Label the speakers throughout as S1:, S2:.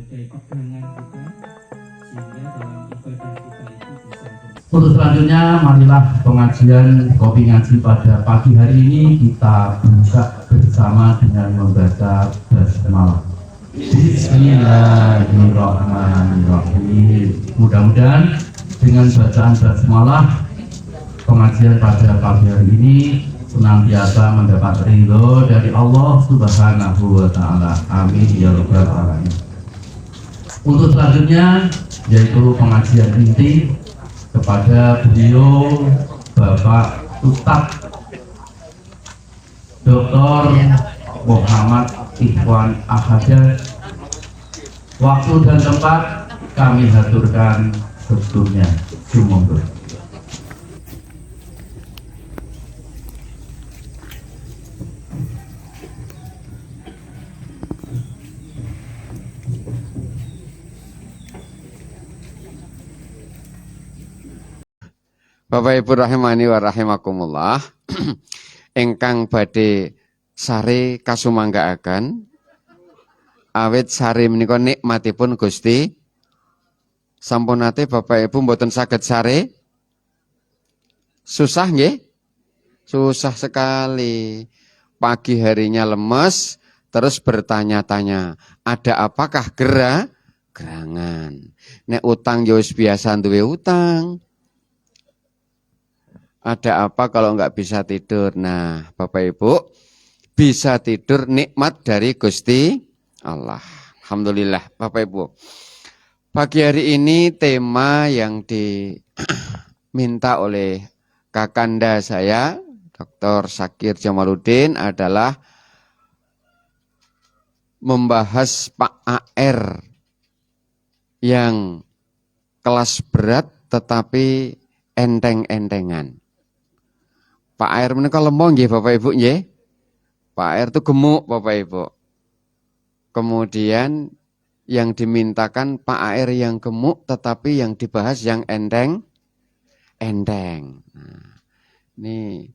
S1: sebagai pegangan kita sehingga dalam ibadah kita itu bisa
S2: Untuk selanjutnya, marilah pengajian kopi ngaji pada pagi hari ini kita buka bersama dengan membaca basmalah. Bismillahirrahmanirrahim. Mudah-mudahan dengan bacaan basmalah pengajian pada pagi hari ini senantiasa mendapat ridho dari Allah Subhanahu wa Ta'ala. Amin ya rabbal alamin. Untuk selanjutnya yaitu pengajian inti kepada beliau Bapak Ustadz Dr. Muhammad Ikhwan Ahadiyah. Waktu dan tempat kami haturkan sebelumnya. Sumangga.
S3: Bapak Ibu rahimani wa rahimakumullah, ingkang badhe sare kasumanggaaken awit sare menika nikmatipun Gusti. Sampun nate Bapak Ibu mboten saged sare? Susah nggih? Susah sekali. Pagi harinya lemes, terus bertanya-tanya, ada apakah gerangan? Nek utang ya wis biasa duwe utang. Ada apa kalau nggak bisa tidur? Nah, Bapak Ibu, bisa tidur nikmat dari Gusti Allah. Alhamdulillah, Bapak Ibu. Pagi hari ini tema yang diminta oleh kakanda saya, Dr. Syakir Jamaluddin, adalah membahas Pak AR yang kelas berat tetapi enteng-entengan. Pak AR menika lemong nggih Bapak Ibu nggih. Pak AR itu gemuk Bapak Ibu. Kemudian yang dimintakan Pak AR yang gemuk tetapi yang dibahas yang enteng. Nah, ini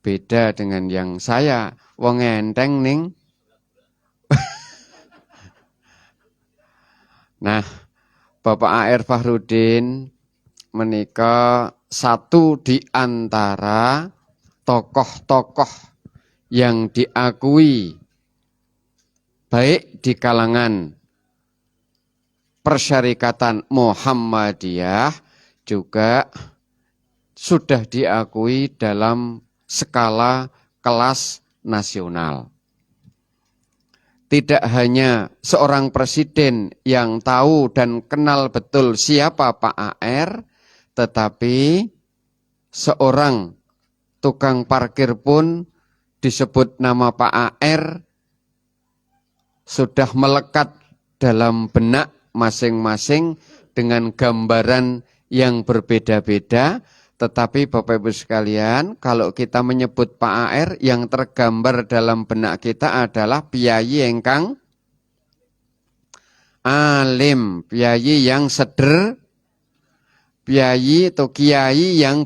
S3: beda dengan yang saya wong enteng ning. Nah, Bapak AR Fahrudin menika satu di antara tokoh-tokoh yang diakui baik di kalangan Persyarikatan Muhammadiyah juga sudah diakui dalam skala kelas nasional. Tidak hanya seorang presiden yang tahu dan kenal betul siapa Pak AR, tetapi seorang tukang parkir pun disebut nama Pak AR sudah melekat dalam benak masing-masing dengan gambaran yang berbeda-beda. Tetapi Bapak Ibu sekalian, kalau kita menyebut Pak AR, yang tergambar dalam benak kita adalah piyayi engkang alim, piyayi yang piyayi atau kiai yang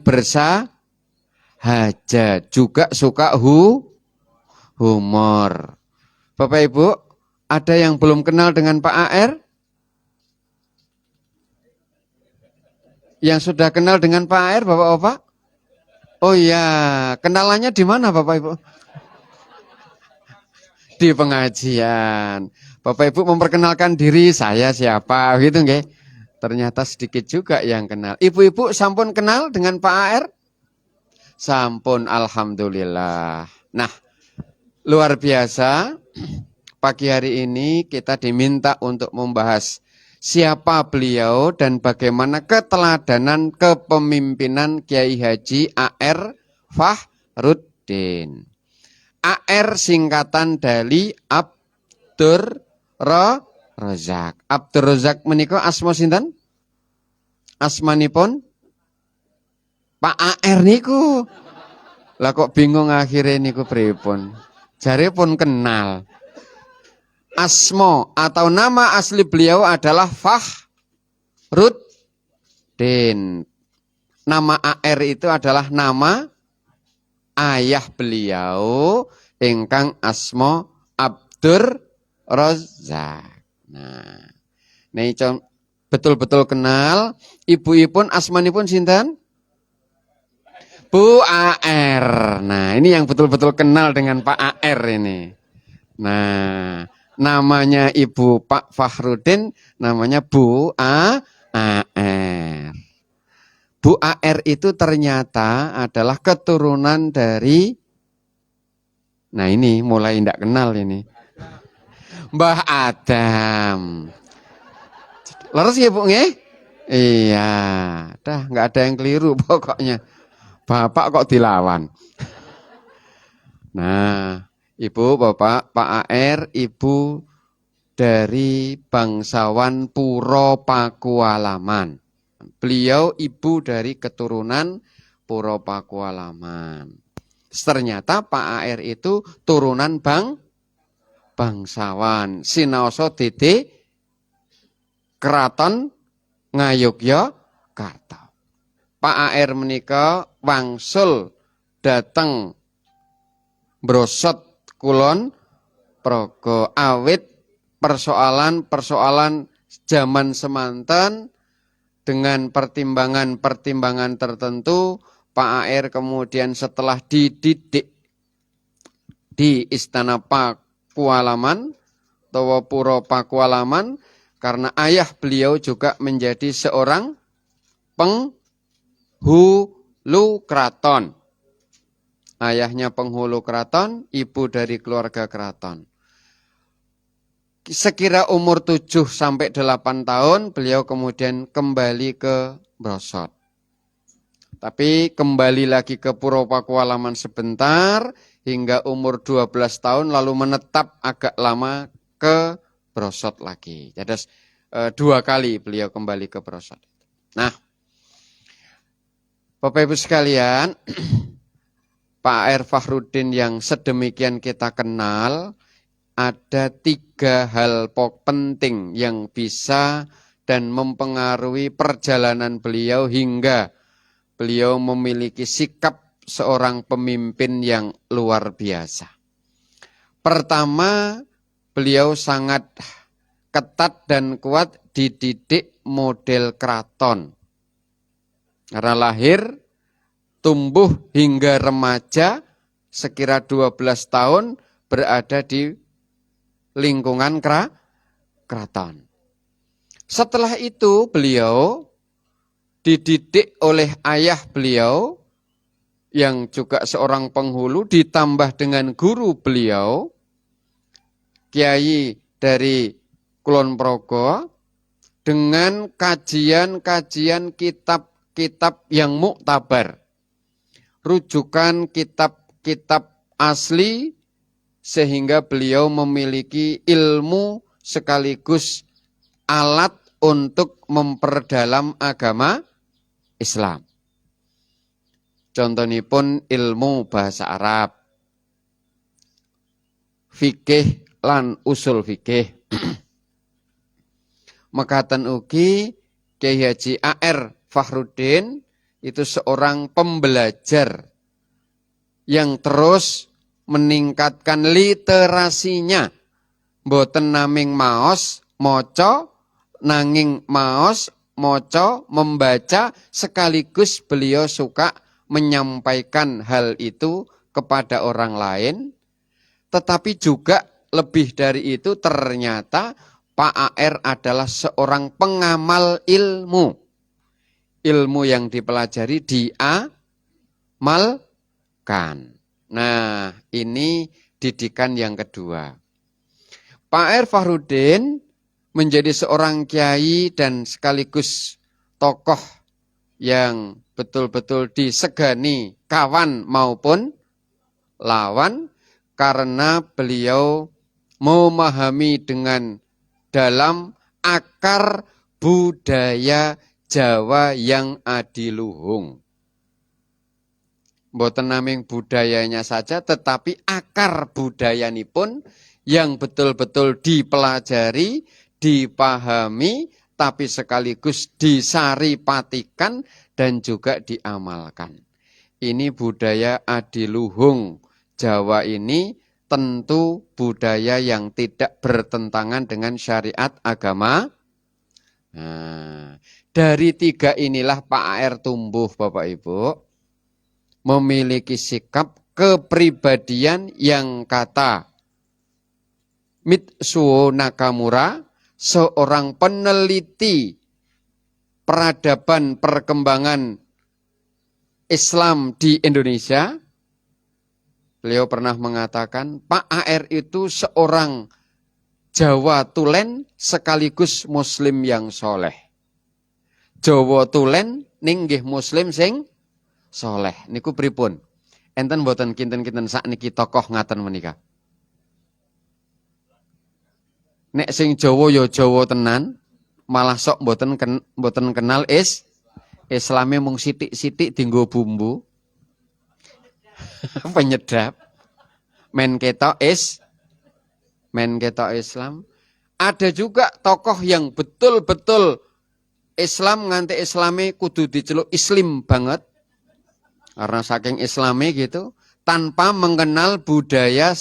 S3: hajat, juga suka humor. Bapak Ibu, ada yang belum kenal dengan Pak AR? Yang sudah kenal dengan Pak AR, Bapak-bapak? Oh iya, kenalannya di mana Bapak Ibu? Di pengajian. Bapak Ibu memperkenalkan diri, saya siapa, gitu nggih. Ternyata sedikit juga yang kenal. Ibu-ibu sampun kenal dengan Pak AR? Sampun, alhamdulillah. Nah, luar biasa. Pagi hari ini kita diminta untuk membahas siapa beliau dan bagaimana keteladanan kepemimpinan Kiai Haji AR Fahrudin. AR singkatan dari Abdur Razak. Abdur Razak menika asma sinten? Asmanipun Pak AR niku. Lah kok bingung akhirnya niku pripun? Jare pun kenal. Asma atau nama asli beliau adalah Fahrudin. Nama AR itu adalah nama ayah beliau ingkang asma Abdur Razak. Nah, Nih betul-betul kenal, ibuipun asmanipun sinten? Bu AR. Nah, ini yang betul-betul kenal dengan Pak AR ini. Nah, namanya Ibu Pak Fakhrudin, namanya Bu AR. Bu AR itu ternyata adalah keturunan dari, nah ini mulai tidak kenal ini, Mbah Adam. Leres ya Bu nggih? Iya, dah nggak ada yang keliru pokoknya. Bapak kok dilawan. Nah, Ibu, Bapak, Pak AR, Ibu dari bangsawan Puro Pakualaman. Beliau ibu dari keturunan Puro Pakualaman. Ternyata Pak AR itu turunan bangsawan. Sinaosa dede Keraton Ngayogyakarta. Pak AR menika wangsul dateng Brosot Kulon Progo awit persoalan-persoalan zaman semanten dengan pertimbangan-pertimbangan tertentu. Pak AR kemudian setelah dididik di Istana Pakualaman atau Puro Pakualaman, karena ayah beliau juga menjadi seorang penghulu keraton. Ayahnya penghulu keraton, ibu dari keluarga keraton. Sekira umur 7 sampai 8 tahun, beliau kemudian kembali ke Brosot. Tapi kembali lagi ke Puro Pakualaman sebentar, hingga umur 12 tahun, lalu menetap agak lama ke Brosot lagi. Jadi 2 kali beliau kembali ke Brosot. Nah, Bapak Ibu sekalian, Pak AR Fakhrudin yang sedemikian kita kenal, ada 3 hal penting yang bisa dan mempengaruhi perjalanan beliau hingga beliau memiliki sikap seorang pemimpin yang luar biasa. Pertama, beliau sangat ketat dan kuat dididik model keraton. Karena lahir, tumbuh hingga remaja, sekira 12 tahun berada di lingkungan keraton. Setelah itu beliau dididik oleh ayah beliau yang juga seorang penghulu, ditambah dengan guru beliau, Kiai dari Kulon Progo, dengan kajian-kajian kitab-kitab yang muktabar. Rujukan kitab-kitab asli, sehingga beliau memiliki ilmu sekaligus alat untuk memperdalam agama Islam. Contohipun ilmu bahasa Arab, fikih lan usul fikih. Mekaten ugi Kyai Haji AR Fakhrudin itu seorang pembelajar yang terus meningkatkan literasinya. Mboten naming maos maca, nanging maos maca membaca, sekaligus beliau suka menyampaikan hal itu kepada orang lain. Tetapi juga lebih dari itu, ternyata Pak AR adalah seorang pengamal ilmu. Ilmu yang dipelajari diamalkan. Nah, ini didikan yang kedua. Pak AR Fakhrudin menjadi seorang kiai dan sekaligus tokoh yang betul-betul disegani kawan maupun lawan, karena beliau memahami dengan dalam akar budaya Jawa yang adiluhung. Mboten naming budayanya saja, tetapi akar budayanipun yang betul-betul dipelajari, dipahami, tapi sekaligus disaripatikan dan juga diamalkan. Ini budaya adiluhung Jawa ini tentu budaya yang tidak bertentangan dengan syariat agama Nah, dari tiga inilah Pak AR tumbuh Bapak Ibu. Memiliki sikap kepribadian yang kata Mitsuo Nakamura, seorang peneliti peradaban perkembangan Islam di Indonesia. Beliau pernah mengatakan, Pak AR itu seorang Jawa Tulen sekaligus Muslim yang soleh. Jawa Tulen ninggih Muslim sing soleh. Niku pripun? Enten boten kinten-kinten sakniki tokoh ngaten menika. Nek sing Jawa ya Jawa tenan, malah sok boten kenal Islame mung sithik-sithik dienggo bumbu. Penyedap. Men ketok Islam. Ada juga tokoh yang betul-betul Islam nganti Islame kudu diceluk Islam banget. Karena saking Islami gitu, tanpa mengenal budaya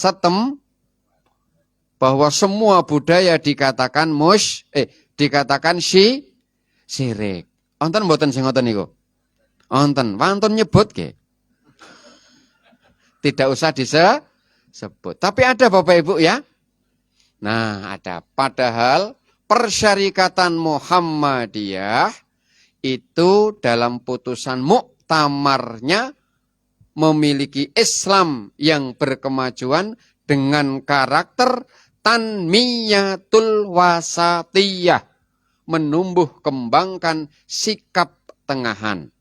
S3: bahwa semua budaya dikatakan dikatakan syirik. Onten mboten sing ngoten niku? Onten, wantun nyebut ke? Tidak usah disebut. Tapi ada Bapak Ibu ya. Nah, ada. Padahal Persyarikatan Muhammadiyah itu dalam putusan muktamarnya memiliki Islam yang berkemajuan dengan karakter tanmiyatul wasatiyah, menumbuh kembangkan sikap tengahan.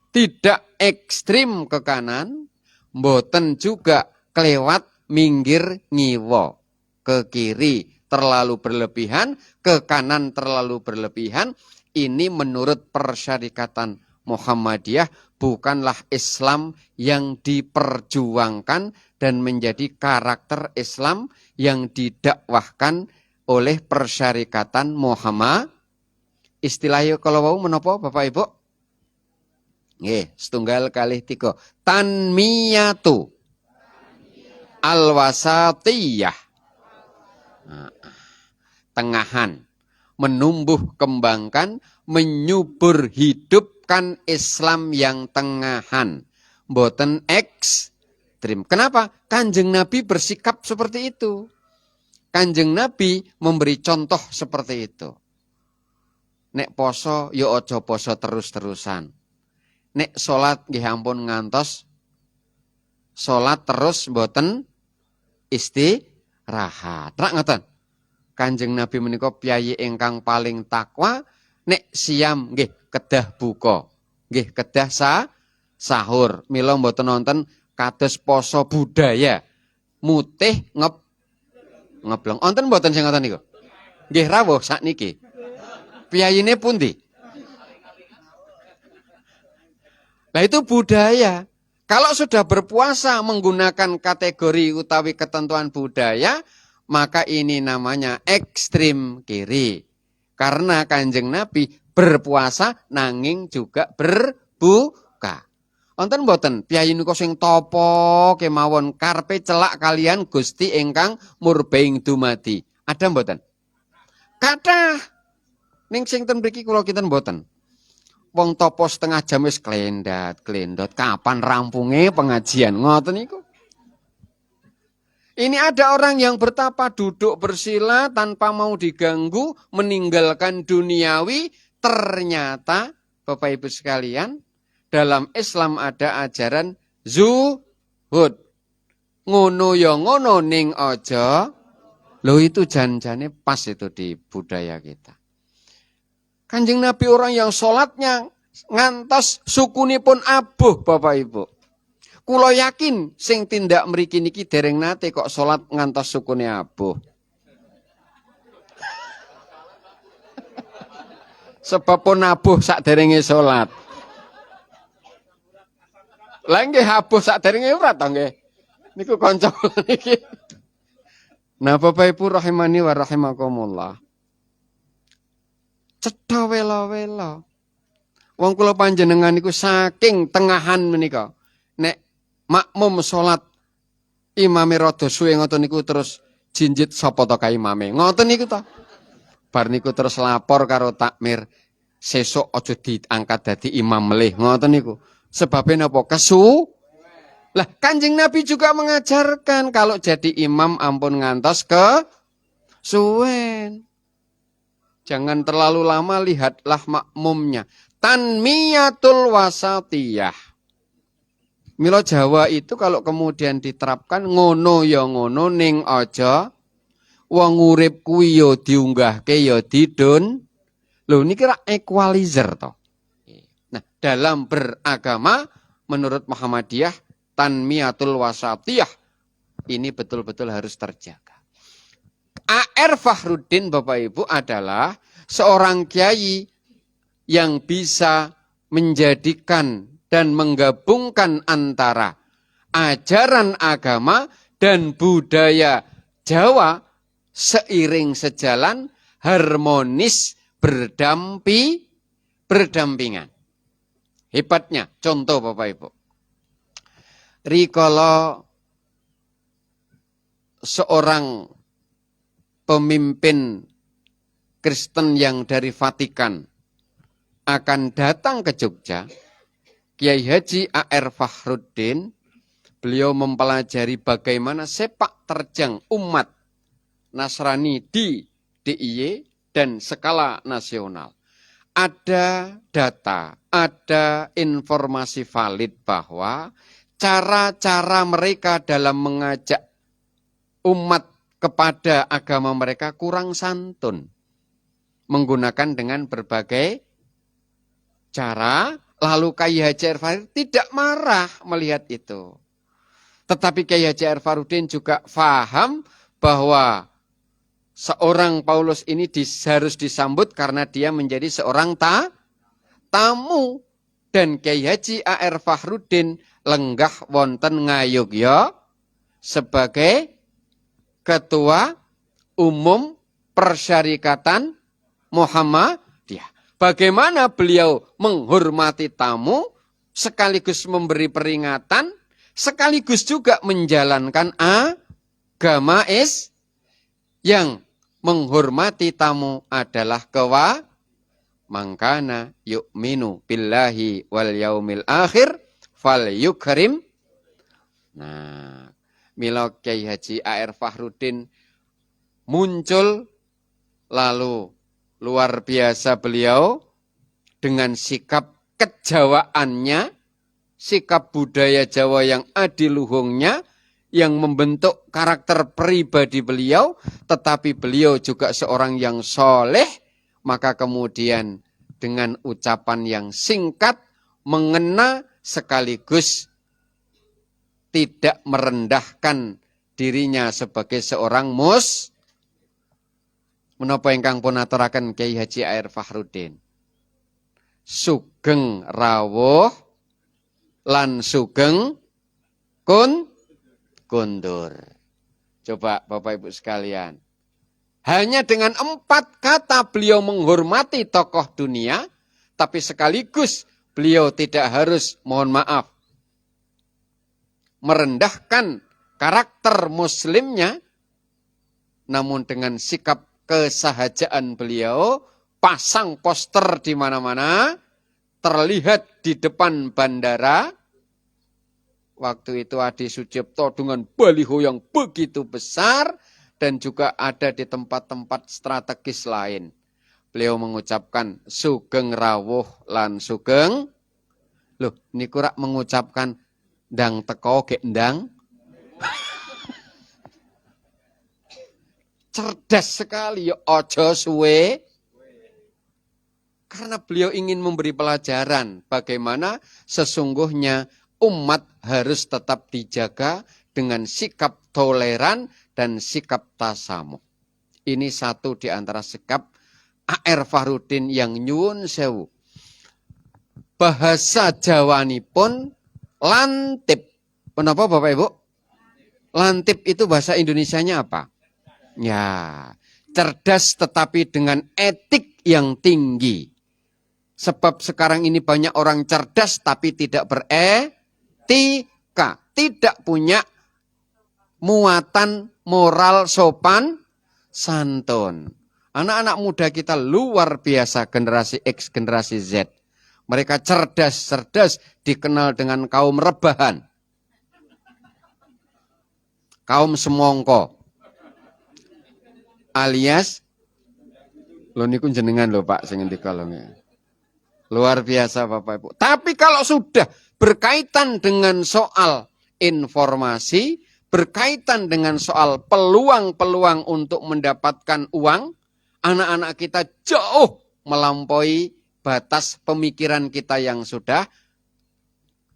S3: Tidak ekstrim ke kanan, mboten juga kelewat minggir ngiwo ke kiri terlalu berlebihan, ke kanan terlalu berlebihan. Ini menurut Persyarikatan Muhammadiyah bukanlah Islam yang diperjuangkan dan menjadi karakter Islam yang didakwahkan oleh Persyarikatan Muhammad. Istilahnya kalau mau menapa Bapak Ibu? Nggih, setunggal kalih tiga. Tanmiyatu al-wasatiyah. Tengahan, menumbuh kembangkan, menyubur hidupkan Islam yang tengahan, mboten ekstrim. Kenapa? Kanjeng Nabi bersikap seperti itu. Kanjeng Nabi memberi contoh seperti itu. Nek poso, yo ojo poso terus-terusan. Nek salat nggih ampun ngantos salat terus mboten istirahat. Rak ngoten. Kanjeng Nabi menika piyayi ingkang paling takwa, nek siam nggih kedah buka, nggih kedah sahur. Mila mboten nonton kados poso budaya. Mutih ngeblong. Wonten mboten sing ngoten niku? Nggih rawuh sakniki. Piyayine pundi? Nah itu budaya. Kalau sudah berpuasa menggunakan kategori utawi ketentuan budaya, maka ini namanya ekstrim kiri. Karena Kanjeng Nabi berpuasa nanging juga berbuka. Wonten mboten piyayi nika sing tapa kemawon karepe celak kalian Gusti ingkang murbaing dumadi. Ada mboten? Kathah. Ning sing ten mriki kula kinten mboten. Wong tapa setengah jam wis klendot. Kapan rampunge pengajian? Ngoten niku. Ini ada orang yang bertapa duduk bersila tanpa mau diganggu, meninggalkan duniawi. Ternyata, Bapak Ibu sekalian, dalam Islam ada ajaran zuhud. Ngono ya ngono ning aja. Loh itu janjane pas itu di budaya kita. Kanjeng Nabi orang yang sholatnya ngantos sukunipun abuh Bapak Ibu. Kula yakin sing tindak mriki niki dereng nate kok salat ngantos sukune abuh. Sebab pun abuh sakderenge salat. Lah nggih abuh sakderenge ora to nggih. Niku kanca niki. Nah, Bapak Ibu rahimani wa rahimakumullah. Cetha wela-wela. Wong kula panjenengan niku saking tengahan menika. Nek makmum salat imame rada suwe ngoten niku terus jinjit sapa to kae imame. Ngoten niku to. Bar niku terus lapor karo takmir, sesuk aja diangkat dadi imam melih. Ngoten niku. Sebabnya napa? Lah Kanjeng Nabi juga mengajarkan kalau jadi imam ampun ngantos ke suwen. Jangan terlalu lama, lihatlah makmumnya. Tanmiyatul wasatiyah. Milo Jawa itu kalau kemudian diterapkan ngono ya ngono ning aja wong urip kuwi ya diunggahke ya didon. Lho niki ra equalizer to. Nah, dalam beragama menurut Muhammadiyah tanmiyatul wasatiyah ini betul-betul harus terjaga. A.R. Fakhruddin Bapak Ibu adalah seorang kiai yang bisa menjadikan dan menggabungkan antara ajaran agama dan budaya Jawa seiring sejalan, harmonis, berdampingan. Hebatnya, contoh Bapak Ibu. Rikala seorang pemimpin Kristen yang dari Vatikan akan datang ke Jogja, Kiai Haji A.R. Fakhruddin, beliau mempelajari bagaimana sepak terjang umat Nasrani di DIY dan skala nasional. Ada data, ada informasi valid bahwa cara-cara mereka dalam mengajak umat kepada agama mereka kurang santun. Menggunakan dengan berbagai cara, lalu Kiai Haji A.R. Fakhruddin tidak marah melihat itu. Tetapi Kiai Haji A.R. Fakhruddin juga paham bahwa seorang Paulus ini harus disambut karena dia menjadi seorang tamu. Dan Kiai Haji A.R. Fakhruddin lenggah wonten Ngayogya sebagai Ketua Umum Persyarikatan Muhammadiyah. Bagaimana beliau menghormati tamu, sekaligus memberi peringatan, sekaligus juga menjalankan agama yang menghormati tamu adalah mangkana yu'minu billahi wal yaumil akhir fal yukrim. Nah, mila Kiai Haji A.R. Fakhruddin muncul, lalu luar biasa beliau dengan sikap kejawaannya, sikap budaya Jawa yang adiluhungnya, yang membentuk karakter pribadi beliau, tetapi beliau juga seorang yang soleh, maka kemudian dengan ucapan yang singkat, mengena sekaligus tidak merendahkan dirinya sebagai seorang menapa ingkang pun aturaken Kiai Haji A.R. Fakhruddin. Sugeng rawuh lan sugeng kundur. Coba Bapak Ibu sekalian. Hanya dengan 4 kata beliau menghormati tokoh dunia, tapi sekaligus beliau tidak harus, mohon maaf, merendahkan karakter muslimnya, namun dengan sikap kesahajaan beliau, pasang poster di mana-mana, terlihat di depan bandara. Waktu itu Adi Sucipto dengan baliho yang begitu besar dan juga ada di tempat-tempat strategis lain. Beliau mengucapkan sugeng rawuh lan sugeng. Loh, niku rak mengucapkan ndang teko gek ndang. Cerdas sekali ya, aja suwe. Karena beliau ingin memberi pelajaran bagaimana sesungguhnya umat harus tetap dijaga dengan sikap toleran dan sikap tasamuh. Ini satu di antara sikap A.R. Fakhruddin yang nyuwun sewu. Bahasa Jawanipun lantip. Kenapa Bapak Ibu? Lantip itu bahasa Indonesianya apa? Ya, cerdas tetapi dengan etik yang tinggi. Sebab sekarang ini banyak orang cerdas tapi tidak beretika, tidak punya muatan moral sopan santun. Anak-anak muda kita luar biasa, generasi X, generasi Z. Mereka cerdas, dikenal dengan kaum rebahan. Kaum semongko. Alias, lo niku jenengan lho Pak, sing ngendika lho. Luar biasa Bapak Ibu. Tapi kalau sudah berkaitan dengan soal informasi, berkaitan dengan soal peluang-peluang untuk mendapatkan uang, anak-anak kita jauh melampaui batas pemikiran kita yang sudah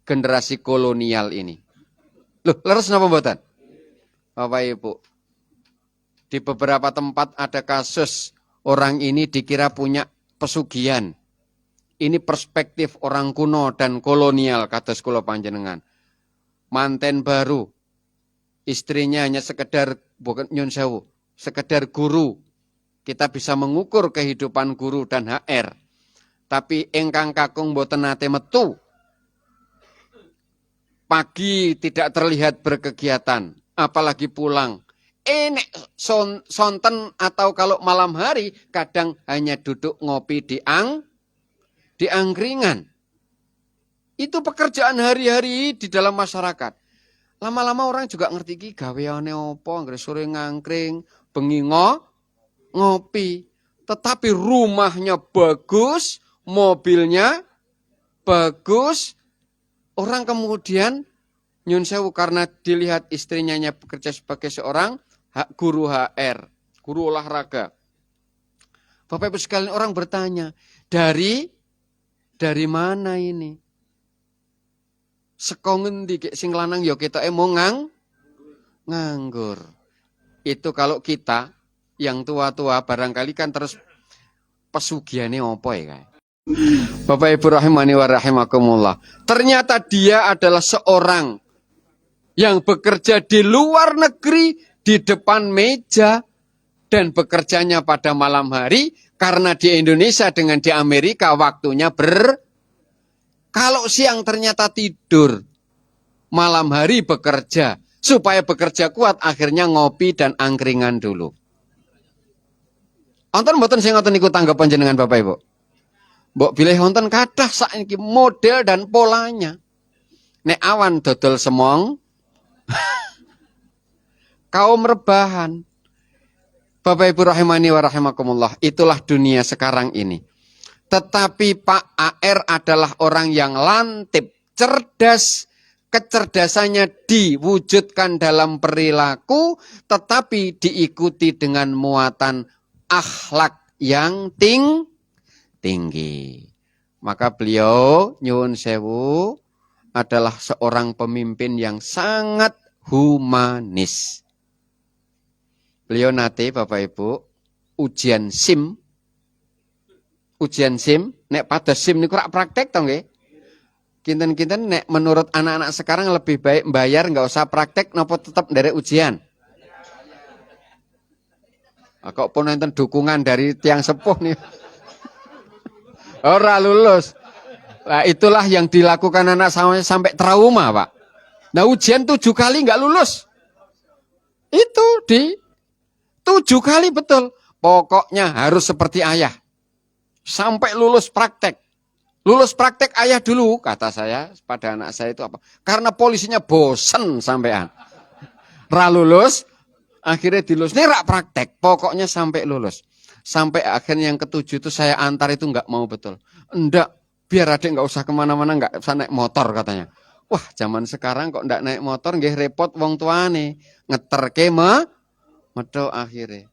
S3: generasi kolonial ini. Loh, leres napa mboten? Bapak Ibu, di beberapa tempat ada kasus orang ini dikira punya pesugihan. Ini perspektif orang kuno dan kolonial kados kula panjenengan. Manten baru, istrinya hanya sekedar, bukan nyun sewu, sekedar guru. Kita bisa mengukur kehidupan guru dan HR. Tapi engkang kakung boten nate metu. Pagi tidak terlihat berkegiatan, apalagi pulang. Nek sonten atau kalau malam hari kadang hanya duduk ngopi di angkringan. Itu pekerjaan hari-hari di dalam masyarakat. Lama-lama orang juga ngerti ki gaweane apa, anggere sore ngangkring, bengi ngopi. Tetapi rumahnya bagus, mobilnya bagus. Orang kemudian nyun sewu karena dilihat istrinya bekerja sebagai seorang guru HR, guru olahraga. Bapak Ibu sekalian, orang bertanya, dari mana ini? Sekongen di sing lanang ya ketoke mau nganggur. Itu kalau kita yang tua-tua barangkali kan terus pesugihannya apa ya kayak. Bapak Ibu rahimani wa rahimakumullah. Ternyata dia adalah seorang yang bekerja di luar negeri di depan meja dan bekerjanya pada malam hari karena di Indonesia dengan di Amerika waktunya kalau siang ternyata tidur, malam hari bekerja. Supaya bekerja kuat akhirnya ngopi dan angkringan dulu. Wonten mboten sing ngoten niku tanggapan jenengan Bapak Ibu? Mbok bilih wonten kathah saiki model dan polanya. Nek awan dodol semong, kaum rebahan. Bapak Ibu rahimani wa rahimakumullah, itulah dunia sekarang ini. Tetapi Pak AR adalah orang yang lantip, cerdas, kecerdasannya diwujudkan dalam perilaku, tetapi diikuti dengan muatan akhlak yang tinggi. Maka beliau nyuwun sewu adalah seorang pemimpin yang sangat humanis. Beliau nate Bapak Ibu ujian SIM, nek pada SIM niku rak praktek to nggih. Kinten-kinten nek menurut anak-anak sekarang lebih baik bayar nggak usah praktek nopo tetap dari ujian. Kok pun enten dukungan dari tiang sepuh nih. Ora lulus. Nah, itulah yang dilakukan anak sampai trauma, Pak. Nah, ujian 7 kali nggak lulus. Itu 7 kali betul. Pokoknya harus seperti ayah. Sampai lulus praktek. Lulus praktek ayah dulu, kata saya pada anak saya itu apa? Karena polisinya bosen sampean. Ra lulus, akhirnya dilulus. Ini rak praktek, pokoknya sampai lulus. Sampai akhirnya yang ke-7 itu saya antar itu nggak mau betul. Enggak, biar adik nggak usah kemana-mana, nggak usah naik motor katanya. Wah, zaman sekarang kok nggak naik motor, nggih repot wong tuane. Ngeterke medho akhirnya.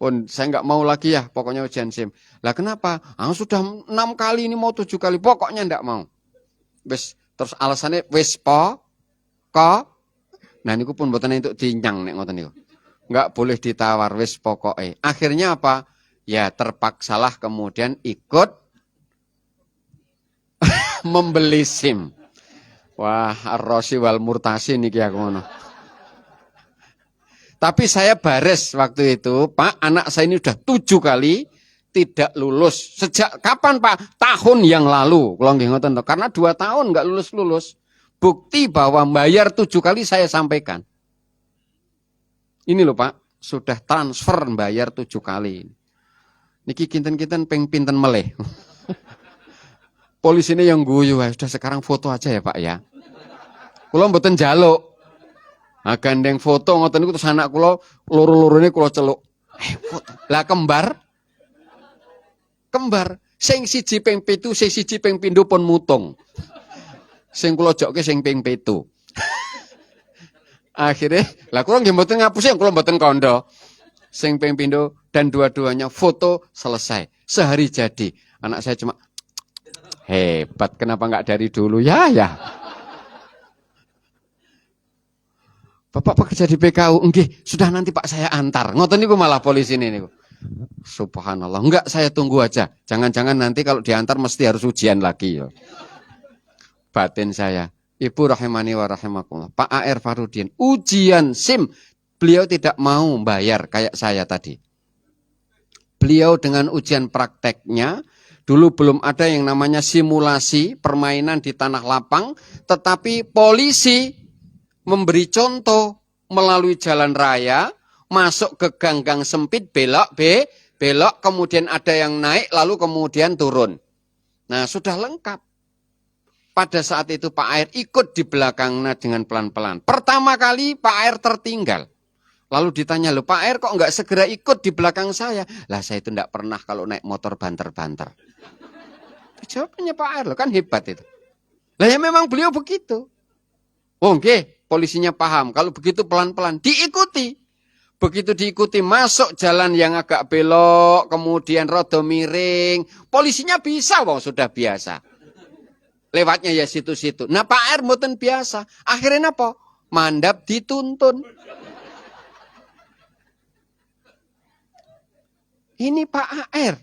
S3: Pun saya nggak mau lagi ya, pokoknya ujian SIM. Lah kenapa? Sudah 6 kali ini mau 7 kali, pokoknya ndak mau. Terus alasannya wis nah niku pun mboten entuk dinyang nek ngoten niku. Nggak boleh ditawar wis pokoke. Akhirnya apa? Ya terpaksalah kemudian ikut membeli SIM. Wah, ar-rasi wal murtasi niki aku ngono. Tapi saya bares waktu itu, Pak, anak saya ini sudah 7 kali tidak lulus. Sejak kapan, Pak? Tahun yang lalu. Kalau nggih ngoten to. Karena 2 tahun nggak lulus-lulus. Bukti bahwa bayar 7 kali saya sampaikan. Ini loh, Pak. sudah transfer bayar 7 kali. Niki kinten-kinten ping pinten meleh. Polisi ini yang guyu, sudah sekarang foto aja ya Pak ya. Kula mboten njaluk. Nah, gandeng foto ngoten niku terus anak kula loro-lorone kula celuk. Foto. Lah kembar. Sing siji ping 7, sing siji ping pindho pun mutung. Sing kula jokke sing ping 7. Akhirnya, lah kula nggih mboten ngapusi, kula mboten kandha. Sing ping pindho dan dua-duanya foto selesai. Sehari jadi. Anak saya cuma hebat, kenapa enggak dari dulu ya? Bapak bekerja di PKU, nggih, sudah nanti Pak saya antar. Ngoten niku malah polisi ini niku. Subhanallah, enggak saya tunggu aja. Jangan-jangan nanti kalau diantar mesti harus ujian lagi ya. Batin saya, Ibu rahimani wa rahimakumullah. Pak AR Farudin, ujian SIM, beliau tidak mau bayar kayak saya tadi. Beliau dengan ujian prakteknya, dulu belum ada yang namanya simulasi permainan di tanah lapang, tetapi polisi memberi contoh melalui jalan raya, masuk ke gang-gang sempit, belok, kemudian ada yang naik, lalu kemudian turun. Nah, sudah lengkap. Pada saat itu Pak AR ikut di belakangnya dengan pelan-pelan. Pertama kali Pak AR tertinggal. Lalu ditanya, loh Pak AR kok enggak segera ikut di belakang saya? Lah saya itu enggak pernah kalau naik motor banter-banter. Jawabannya Pak AR, loh kan hebat itu. Lah ya memang beliau begitu. Oh oke, polisinya paham. Kalau begitu pelan-pelan, diikuti. Begitu diikuti, masuk jalan yang agak belok, kemudian rodo miring. Polisinya bisa, wong sudah biasa. Lewatnya ya situ-situ. Nah Pak AR mboten biasa. Akhirnya apa? Mandap dituntun. Ini Pak AR.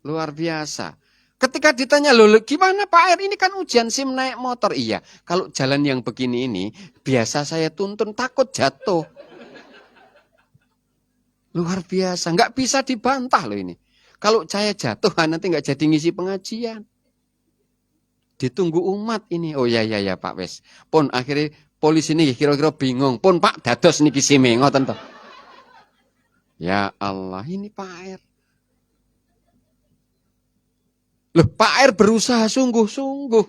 S3: Luar biasa. Ketika ditanya, loh gimana Pak AR? Ini kan ujian SIM naik motor. Iya, kalau jalan yang begini ini, biasa saya tuntun takut jatuh. Luar biasa. Nggak bisa dibantah loh ini. Kalau saya jatuh, nanti nggak jadi ngisi pengajian. Ditunggu umat ini. Oh ya Pak Wes. Pun akhirnya polisi ini kira-kira bingung. Pun Pak dados niki SIM-e ngoten to. Ya Allah, ini Pak AR. Loh, Pak AR berusaha sungguh-sungguh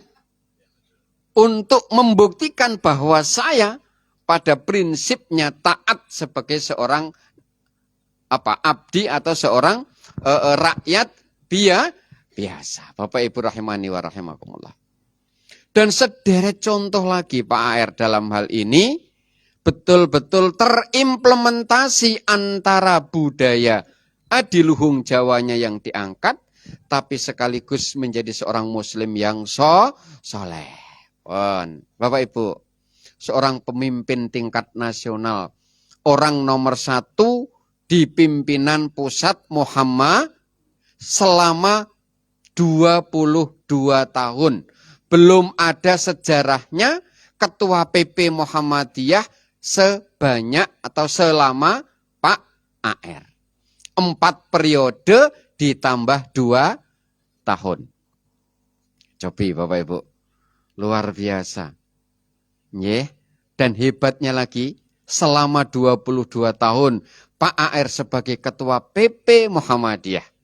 S3: untuk membuktikan bahwa saya pada prinsipnya taat sebagai seorang abdi atau seorang rakyat biasa. Bapak Ibu rahimani wa rahimakumullah. Dan sederet contoh lagi Pak AR dalam hal ini betul-betul terimplementasi antara budaya adiluhung Jawanya yang diangkat, tapi sekaligus menjadi seorang muslim yang soleh. Bapak Ibu, seorang pemimpin tingkat nasional, orang nomor 1 di pimpinan pusat Muhammad selama 22 tahun. Belum ada sejarahnya ketua PP Muhammadiyah sebanyak atau selama Pak AR. 4 periode ditambah 2 tahun. Cobi Bapak Ibu. Luar biasa. Dan hebatnya lagi, selama 22 tahun Pak AR sebagai ketua PP Muhammadiyah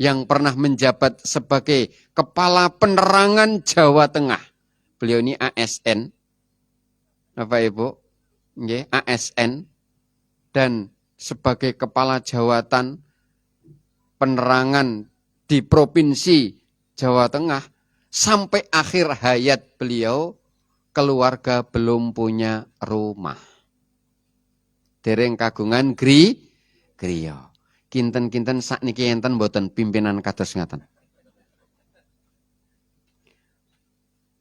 S3: yang pernah menjabat sebagai kepala penerangan Jawa Tengah. Beliau ini ASN. Bapak Ibu, ASN dan sebagai kepala jawatan penerangan di Provinsi Jawa Tengah sampai akhir hayat beliau keluarga belum punya rumah. Dereng kagungan griya. Kinten-kinten sakniki enten mboten pimpinan kados ngaten.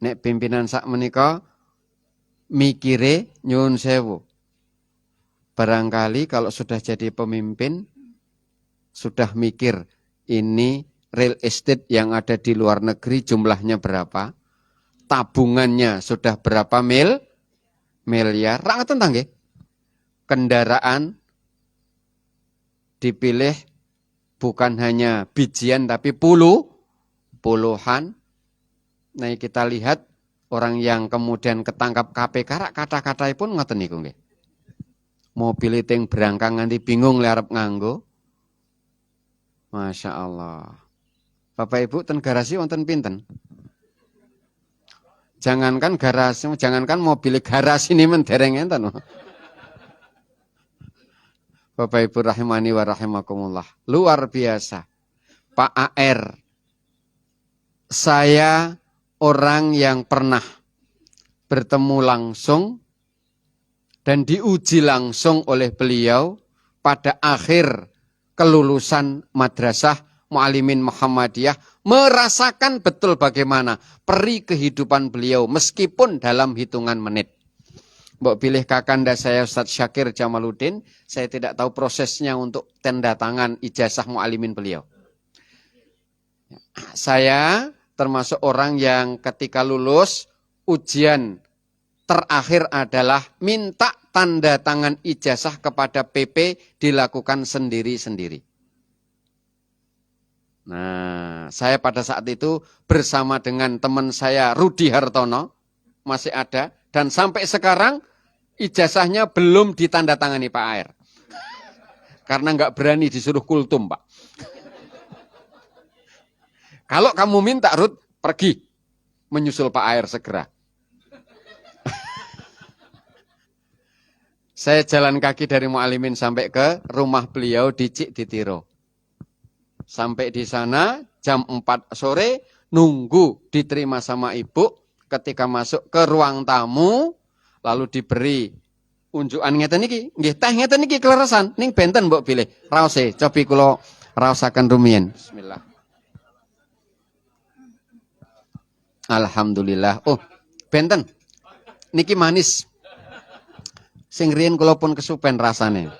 S3: Nek pimpinan sak menika mikire nyuwun sewu. Barangkali kalau sudah jadi pemimpin sudah mikir ini real estate yang ada di luar negeri jumlahnya berapa? Tabungannya sudah berapa miliar? Ra tentang nggih. Kendaraan dipilih bukan hanya bijian tapi puluhan. Nah, kita lihat orang yang kemudian ketangkap KPK kata-katanya pun ngoten niku nggih. Mobil ting berangkang nganti bingung le arep nganggo. Masya Allah. Bapak Ibu ten garasi wonten pinten? Jangankan garasi, jangankan mobil garasi ini mendereng enten. Bapak Ibu rahimani wa rahimakumullah. Luar biasa. Pak AR. Saya orang yang pernah bertemu langsung dan diuji langsung oleh beliau pada akhir kelulusan madrasah Muallimin Muhammadiyah, merasakan betul bagaimana peri kehidupan beliau meskipun dalam hitungan menit. Mbok pilih kakanda saya Ustadz Syakir Jamaluddin, saya tidak tahu prosesnya untuk tanda tangan ijazah Muallimin beliau. Saya termasuk orang yang ketika lulus ujian terakhir adalah minta tanda tangan ijazah kepada PP dilakukan sendiri-sendiri. Nah, saya pada saat itu bersama dengan teman saya Rudi Hartono, masih ada, dan sampai sekarang ijazahnya belum ditandatangani Pak AR. Karena nggak berani disuruh kultum, Pak. Kalau kamu minta, Rud, pergi menyusul Pak AR segera. Saya jalan kaki dari Muallimin sampai ke rumah beliau di Cikditiro. Sampai di sana jam 4 sore, nunggu diterima sama ibu. Ketika masuk ke ruang tamu, lalu diberi unjukan ngeten niki, nggih teh ngeten niki kleresan, ning benten mbok pilih. Raose, cobi kula raosaken rumiyin. Bismillah. Alhamdulillah. Oh, benten. Niki manis. Sing riyen kula pun kesupen rasane.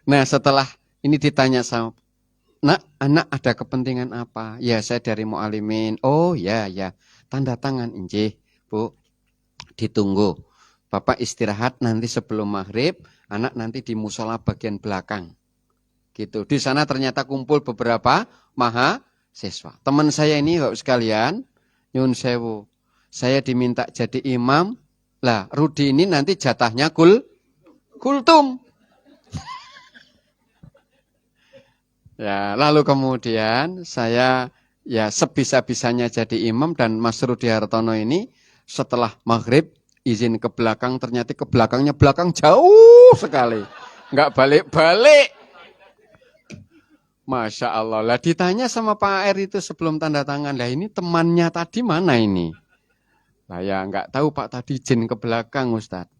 S3: Nah, setelah ini ditanya sama, "Nak, anak ada kepentingan apa?" "Ya, saya dari Muallimin." "Oh, ya, ya. Tanda tangan, injih, Bu. Ditunggu. Bapak istirahat nanti sebelum maghrib, anak nanti di musola bagian belakang." Gitu. Di sana ternyata kumpul beberapa mahasiswa. Teman saya ini, Bapak sekalian, nyun sewu. Saya diminta jadi imam. Lah, Rudi ini nanti jatahnya kultum. Ya, lalu kemudian saya ya sebisa-bisanya jadi imam dan Mas Rudi Hartono ini setelah maghrib izin ke belakang, ternyata ke belakangnya belakang jauh sekali. Nggak balik-balik. Masya Allah. Lah ditanya sama Pak AR itu sebelum tanda tangan, lah ini temannya tadi mana ini? Lah ya nggak tahu Pak, tadi izin ke belakang Ustadz.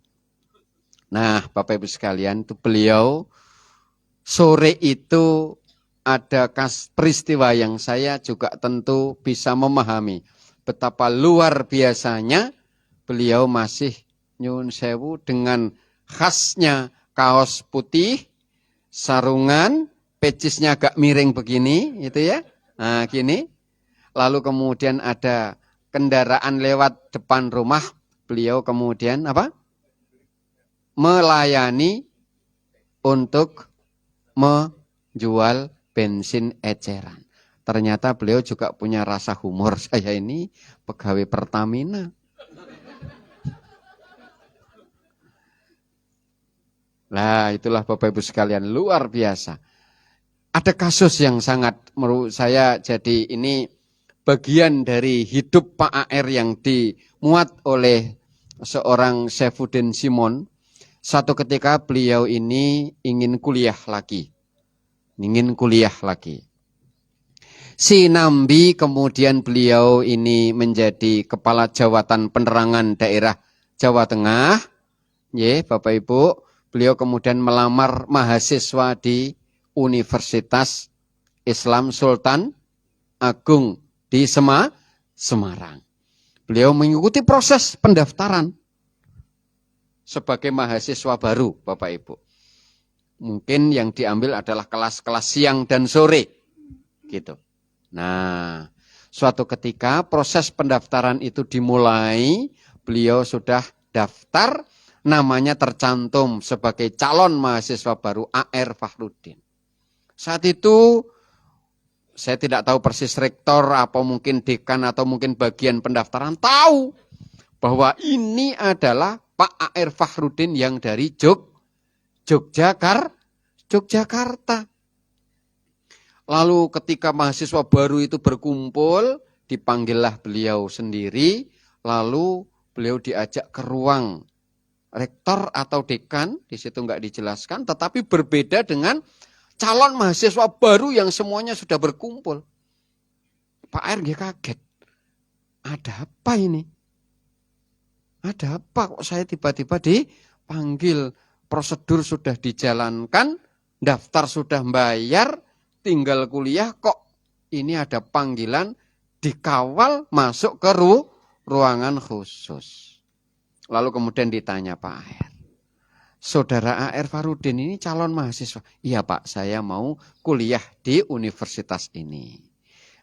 S3: Nah Bapak Ibu sekalian, itu beliau sore itu ada peristiwa yang saya juga tentu bisa memahami betapa luar biasanya beliau masih nyun sewu dengan khasnya kaos putih, sarungan, pecisnya agak miring begini, itu ya. Nah, gini. Lalu kemudian ada kendaraan lewat depan rumah, beliau kemudian apa? Melayani untuk menjual bensin eceran. Ternyata beliau juga punya rasa humor. Saya ini pegawai Pertamina. Nah, itulah Bapak Ibu sekalian, luar biasa. Ada kasus yang sangat menurut saya jadi ini bagian dari hidup Pak AR yang dimuat oleh seorang Saifuddin Simon. Satu ketika beliau ini ingin kuliah lagi. Sinambi kemudian beliau ini menjadi kepala jawatan penerangan daerah Jawa Tengah. Ya, Bapak Ibu, beliau kemudian melamar mahasiswa di Universitas Islam Sultan Agung di Semarang. Beliau mengikuti proses pendaftaran sebagai mahasiswa baru, Bapak Ibu. Mungkin yang diambil adalah kelas-kelas siang dan sore. Gitu. Nah, suatu ketika proses pendaftaran itu dimulai, beliau sudah daftar, namanya tercantum sebagai calon mahasiswa baru AR Fakhruddin. Saat itu, saya tidak tahu persis rektor, apa mungkin dekan, atau mungkin bagian pendaftaran, tahu bahwa ini adalah Pak A.R. Fakhrudin yang dari Yogyakarta. Lalu ketika mahasiswa baru itu berkumpul, dipanggillah beliau sendiri, lalu beliau diajak ke ruang rektor atau dekan, di situ nggak dijelaskan, tetapi berbeda dengan calon mahasiswa baru yang semuanya sudah berkumpul. Pak R kaget. Ada apa ini? Ada apa kok saya tiba-tiba dipanggil? Prosedur sudah dijalankan, daftar sudah bayar, tinggal kuliah kok ini ada panggilan dikawal masuk ke ruangan khusus. Lalu kemudian ditanya Pak A.R. Saudara A.R. Fakhrudin ini calon mahasiswa. Iya Pak, saya mau kuliah di universitas ini.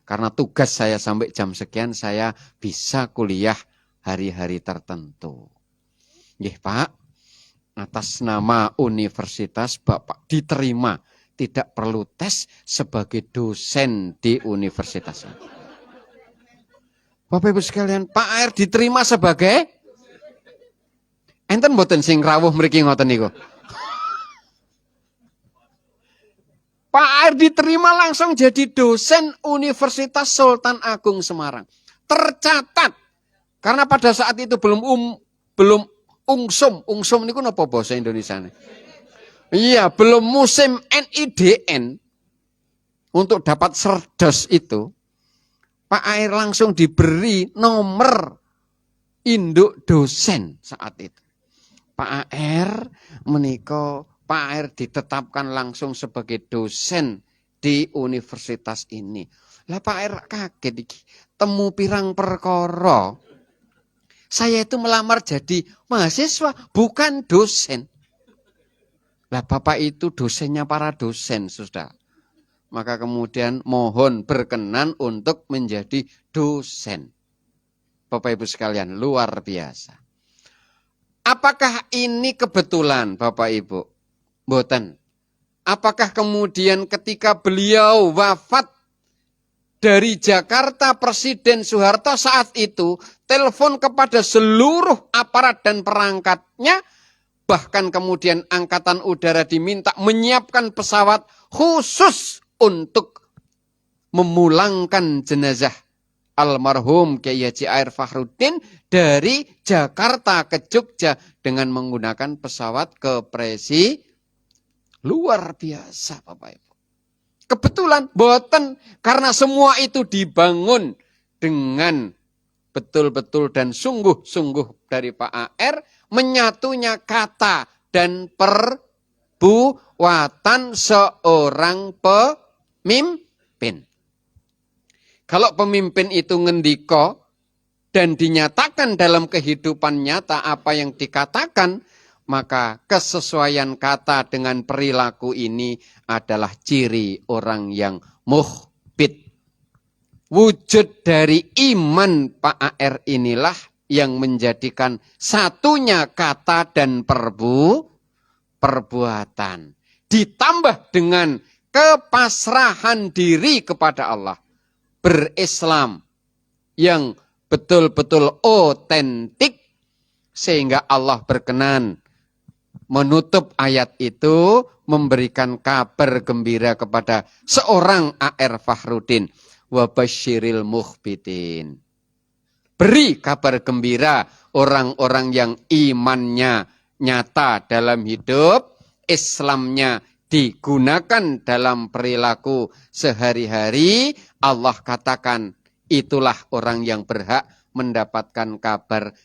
S3: Karena tugas saya sampai jam sekian saya bisa kuliah hari-hari tertentu. Nggih Pak, atas nama universitas Bapak diterima. Tidak perlu tes sebagai dosen di universitas ini. Bapak Ibu sekalian, Pak A.R. diterima sebagai enten mboten sing rawuh mriki ngoten niku. Pak A.R. diterima langsung jadi dosen Universitas Sultan Agung Semarang. Tercatat karena pada saat itu belum ungsum. Ungsum niku napa basa Indonesiane? Iya, belum musim NIDN untuk dapat serdos itu. Pak A.R. langsung diberi nomor induk dosen saat itu. Pak A.R. menika Pak A.R. ditetapkan langsung sebagai dosen di universitas ini. Lah Pak A.R. kaget iki. Temu pirang perkara. Saya itu melamar jadi mahasiswa, bukan dosen. Lah Bapak itu dosennya para dosen, sudah. Maka kemudian mohon berkenan untuk menjadi dosen. Bapak Ibu sekalian, luar biasa. Apakah ini kebetulan Bapak Ibu? Mboten. Apakah kemudian ketika beliau wafat dari Jakarta, Presiden Soeharto saat itu telepon kepada seluruh aparat dan perangkatnya, bahkan kemudian Angkatan Udara diminta menyiapkan pesawat khusus untuk memulangkan jenazah almarhum Kiai Haji A.R. Fakhrudin dari Jakarta ke Jogja dengan menggunakan pesawat kepresi. Luar biasa Bapak Ibu. Kebetulan boten, karena semua itu dibangun dengan betul-betul dan sungguh-sungguh dari Pak A.R. menyatunya kata dan perbuatan seorang pemimpin. Kalau pemimpin itu ngendiko dan dinyatakan dalam kehidupan nyata apa yang dikatakan, maka kesesuaian kata dengan perilaku ini adalah ciri orang yang mukhbit. Wujud dari iman Pak A.R. inilah yang menjadikan satunya kata dan perbuatan. Ditambah dengan kepasrahan diri kepada Allah. Berislam yang betul-betul otentik. Sehingga Allah berkenan menutup ayat itu memberikan kabar gembira kepada seorang A.R. Fakhrudin. Wabasyiril mukhbitin. Beri kabar gembira orang-orang yang imannya nyata dalam hidup, Islamnya digunakan dalam perilaku sehari-hari. Allah katakan itulah orang yang berhak mendapatkan kabar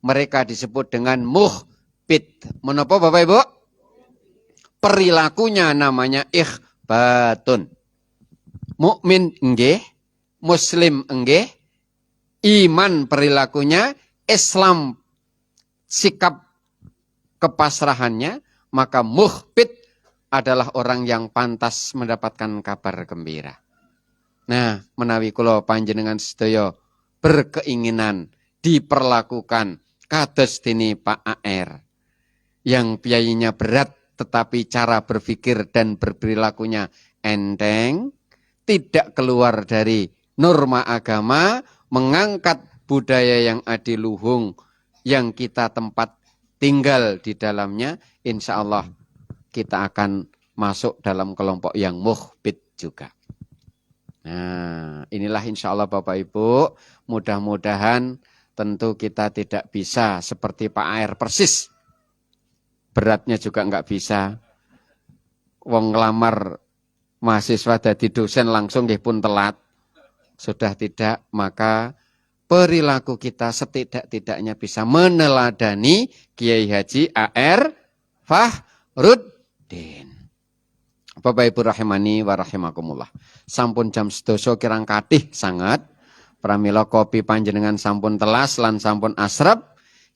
S3: mereka disebut dengan mukhbit. Menapa Bapak Ibu? Perilakunya namanya ikhbatun. Mukmin enggih, muslim enggih, iman perilakunya, Islam sikap kepasrahannya, maka mukhbit adalah orang yang pantas mendapatkan kabar gembira. Nah, menawi kula panjenengan sedaya berkeinginan diperlakukan kados dene Pak A.R. yang biayanya berat tetapi cara berpikir dan berperilakunya enteng, tidak keluar dari norma agama, mengangkat budaya yang adiluhung yang kita tempat tinggal di dalamnya, insya Allah kita akan masuk dalam kelompok yang mukhbit juga. Nah, inilah insya Allah Bapak Ibu, mudah-mudahan tentu kita tidak bisa seperti Pak Air persis. Beratnya juga enggak bisa. Wong ngelamar mahasiswa dadi dosen langsung nggih pun telat. Sudah tidak, maka perilaku kita setidak-tidaknya bisa meneladani Kiai Haji A.R. Fahruddin. Bapak Ibu rahimani wa rahimakumullah. Sampun jam 12 kirang katih sangat. Pramila kopi panjenengan sampun telas lan sampun asrep.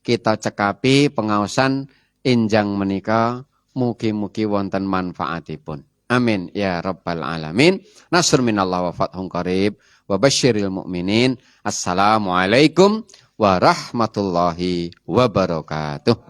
S3: Kita cekapi pengaosan injang menika. Mugi-mugi wonten manfaatipun. Amin ya rabbal alamin. Nasr minallah wa fathun qarib. Wa basyiril mu'minin. Assalamualaikum warahmatullahi wabarakatuh.